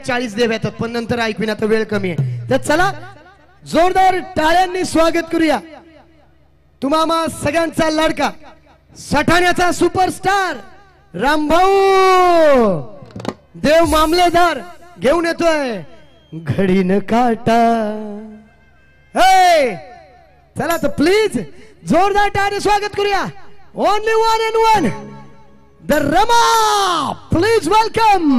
40 देव येतात पण नंतर ऐकून आता वेळ कमी आहे तर चला जोरदार टाळ्यांनी स्वागत करूया तुम्हा सगळ्यांचा लाडका सठाण्याचा सुपरस्टार रामभाऊ देव मामलेदार घेऊन येतोय घडीन काटा हे चला तर प्लीज जोरदार टाळ्यांनी स्वागत करूया only one and one the Rama please welcome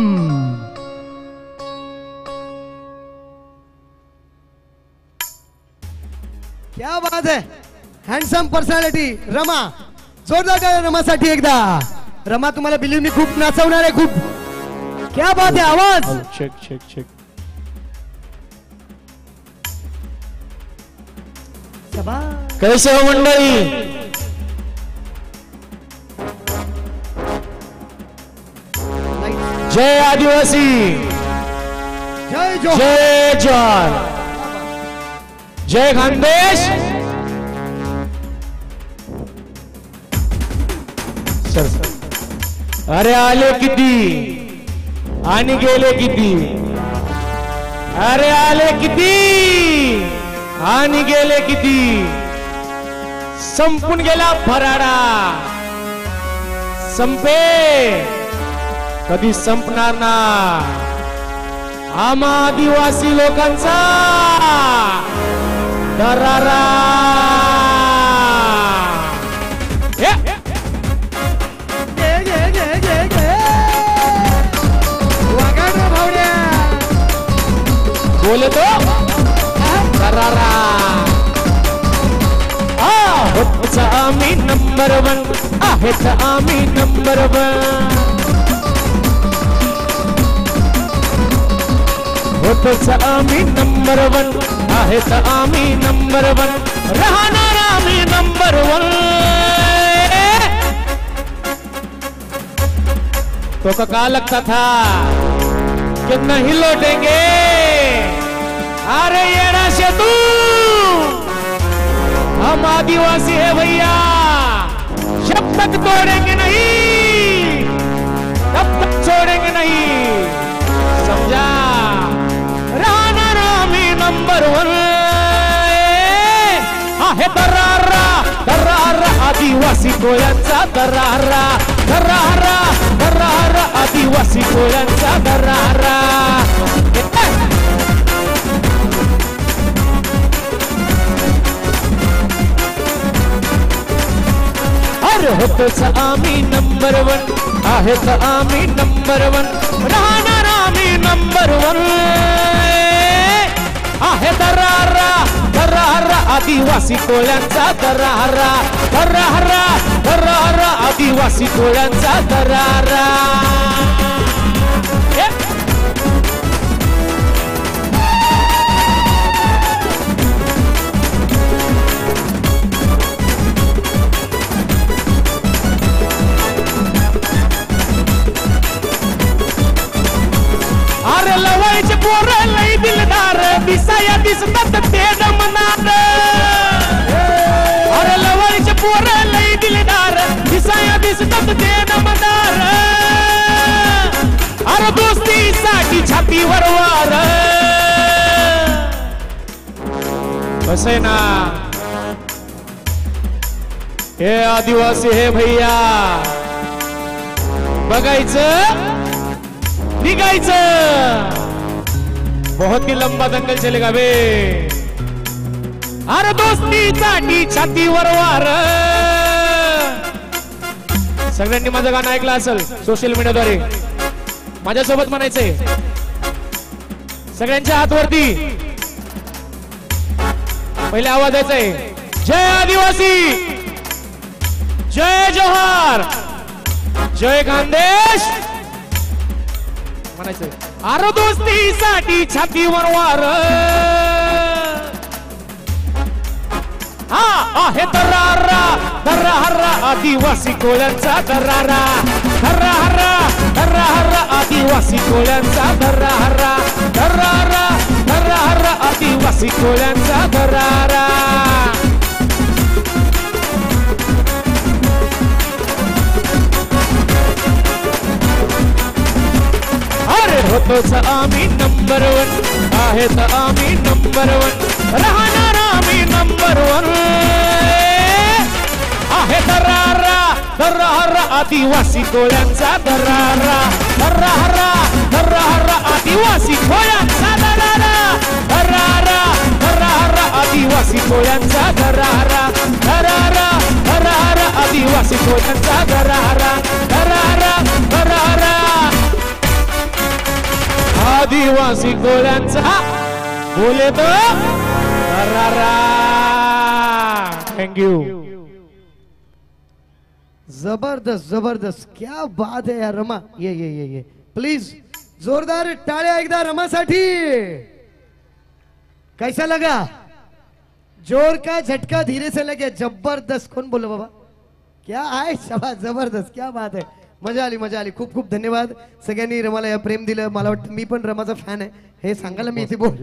क्या बात है हँडसम पर्सनॅलिटी रमा जोरदार टाळ्या रमासाठी एकदा रमा तुम्हाला बिलीव मी खूप नाचवणार आहे खूप क्या बात है आवाज चेक चेक चेक कैसे हो मंडळी जय आदिवासी जय जो जय जवान जय खानदेश अरे आले किती आणि गेले किती अरे आले किती आणि गेले किती संपून गेला फराडा संपे कधी संपणार ना आम्हा आदिवासी लोकांचा दरारा बोले तो दरारा होतच आम्ही नंबर वन आहेच आम्ही नंबर वन होतच आम्ही नंबर वन आहेच आम्ही नंबर वन राहणार आम्ही नंबर वन तो का कहा लगता था कि नहीं लौटेंगे अरे ये राशे तू हम आदिवासी है भैया जब तक तोड़ेंगे नहीं तब तक छोड़ेंगे नहीं समझा राणा रामी नंबर वन आहे दरारा दरारा आदिवासी कोळ्यांचा दरारा दरारा दरारा आदिवासी कोळ्यांचा दरारा अरे होतच आम्ही नंबर वन आहेच आम्ही नंबर वन राहणार आम्ही नंबर वन आहे दरारा दरारा आदिवासी कोळ्यांचा दरारा दरारा दरारा आदिवासी कोळ्यांचा दरारा अरे लवायचे पोर लई दिलदार दिसाया दिसतात ते दमनार अरे लवायचे पोर लई दिलदार दिसाया दिसतात ते दमनार अरे दोस्तीसाठी छातीवर वार बस आहे ना हे आदिवासी हे भैया बघायचं बहुत ही लंबा दंगल चलेगा बे अरे दोस्तीसाठी छातीवर वार सगळ्यांनी माझं गाणं ऐकलं असेल सोशल मीडियाद्वारे माझ्यासोबत म्हणायचंय सगळ्यांच्या हातवरती पहिले आवाज द्यायचाय जय आदिवासी जय जोहार जय खानदेश म्हणायचं अरे दोस्तीसाठी छातीवर वार हा आहे दरारा दरारा आदिवासी कोळ्यांचा दरारा दरारा दरारा आदिवासी कोळ्यांचा दरारा दरारा दरारा आदिवासी कोळ्यांचा दरारा होतोच आम्ही नंबर वन, आहेत आम्ही नंबर वन, राहणार आम्ही नंबर वन. आहे दरारा दरारा आदिवासी कोळ्यांचा दरारा, दरारा दरारा आदिवासी कोळ्यांचा दरारा, दरारा दरारा आदिवासी कोळ्यांचा दरारा, दरारा दरारा आदिवासी कोळ्यांचा दरारा, दरारा दरारा आदिवासी कोळ्यांचा बोले तो दरारा. थँक्यू. जबरदस्त जबरदस्त, क्या बात है यार. रमा ये प्लीज जोरदार टाळ्या एकदा रमासाठी. कैसा लगा? जोर का झटका धीरे से लगे. जबरदस्त. कोण बोलो बाबा? क्या आहे शाबास, जबरदस्त, क्या बात आहे. मजा आली मजा आली. खूप खूप धन्यवाद सगळ्यांनी रमाला या प्रेम दिलं. मला वाटतं मी पण रमाचा फॅन आहे हे सांगायला मी इथे बोल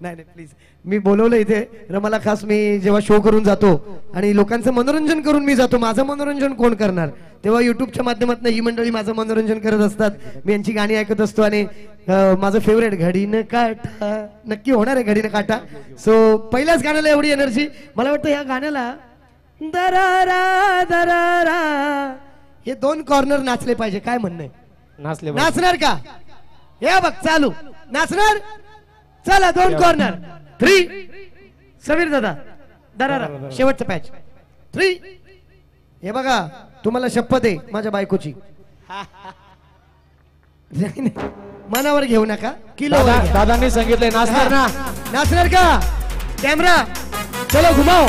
नाही प्लीज मी बोलवलं इथे रमाला खास. मी जेव्हा शो करून जातो आणि लोकांचं मनोरंजन करून मी जातो, माझं मनोरंजन कोण करणार, तेव्हा युट्यूबच्या माध्यमातून ही मंडळी माझं मनोरंजन करत असतात. मी यांची गाणी ऐकत असतो आणि माझं फेवरेट घडीनं काटा नक्की होणार आहे. घडीनं काटा. सो पहिल्याच गाण्याला एवढी एनर्जी. मला वाटतं या गाण्याला दरारा दरारा हे दोन कॉर्नर नाचले पाहिजे. काय म्हणणं आहे? नाचले नाचणार का? हे बघ चालू नाचणार. चला दोन कॉर्नर. 3 समीर दादा दरारा शेवटचा पॅच 3. हे बघा तुम्हाला शपथ आहे माझ्या बायकोची. नाही, नाही, मनावर घेऊ नका. किलो दादांनी सांगितलंय नाचणार ना. नाचणार का? कॅमेरा चलो घुमाओ.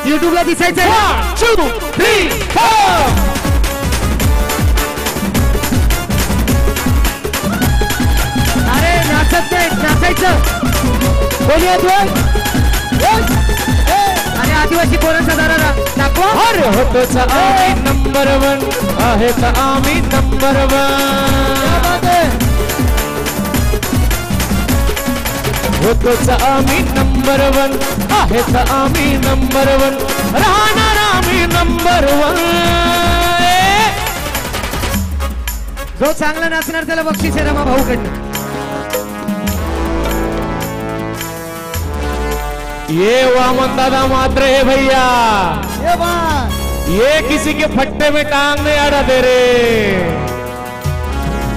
युट्यूबला दिसायचं. 1 2 3 4. अरे नाचत नाही, नाचायचं. कोणी अरे आदिवासी पोरांचा दरारा दाखवा. अरे होतोच आम्ही नंबर वन, आहेत आम्ही नंबर वन, होतोच आम्ही नंबर वन, आहेत आम्ही नंबर वन, राहणार आम्ही नंबर वन. जो चांगला नाचणार त्याला बक्षीस आहे रमा भाऊकडनं. ये वामन दादा मात्र है भैया, ये बात ये किसी के फट्टे में टांग नहीं अड़ा दे रे,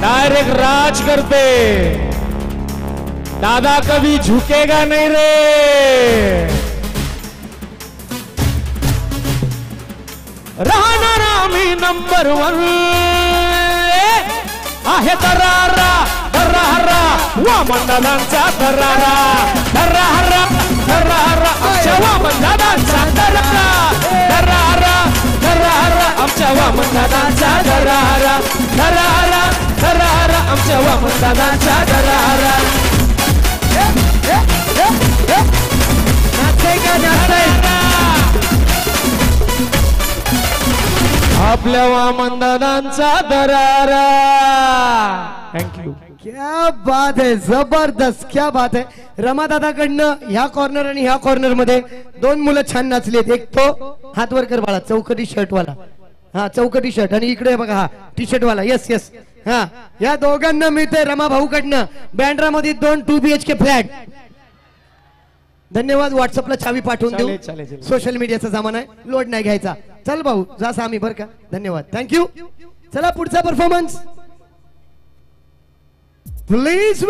डायरेक्ट राज करते. दादा कभी झुकेगा नहीं रे. राहणार आम्ही नंबर वन, आहे दरारा दरारा वामन दादांचा दरारा, दरारा दरारा आमच्या वामन दादांचा दरारा, दरारा दरारा आमच्या वामन दादांचा दरारा, दरारा दरारा आमच्या वामन दादांचा दरारा. नाचतंय का? नाचतंय. आपल्या वामन दादांचा दरारा. थँक्यू. क्या बात है, जबरदस्त, क्या बात है. रमा दादाकडनं ह्या कॉर्नर आणि ह्या कॉर्नर मध्ये दोन मुलं छान नाचलेत. एक तो हात वर कर बाळा, चौकटी शर्ट वाला. हा चौकटी शर्ट. आणि इकडे बघा हा टी शर्ट वाला. Yes yes. हा या दोघांना मिळते रमा भाऊकडनं बँड्रा मध्ये 2 2 BHK फ्लॅट. धन्यवाद. व्हॉट्सअपला चावी पाठवून देऊ. चालेल. सोशल मीडियाचा जमाना आहे, लोड नाही घ्यायचा. चल भाऊ जा सामी बर का. धन्यवाद. थँक्यू. चला पुढचा परफॉर्मन्स प्लीज.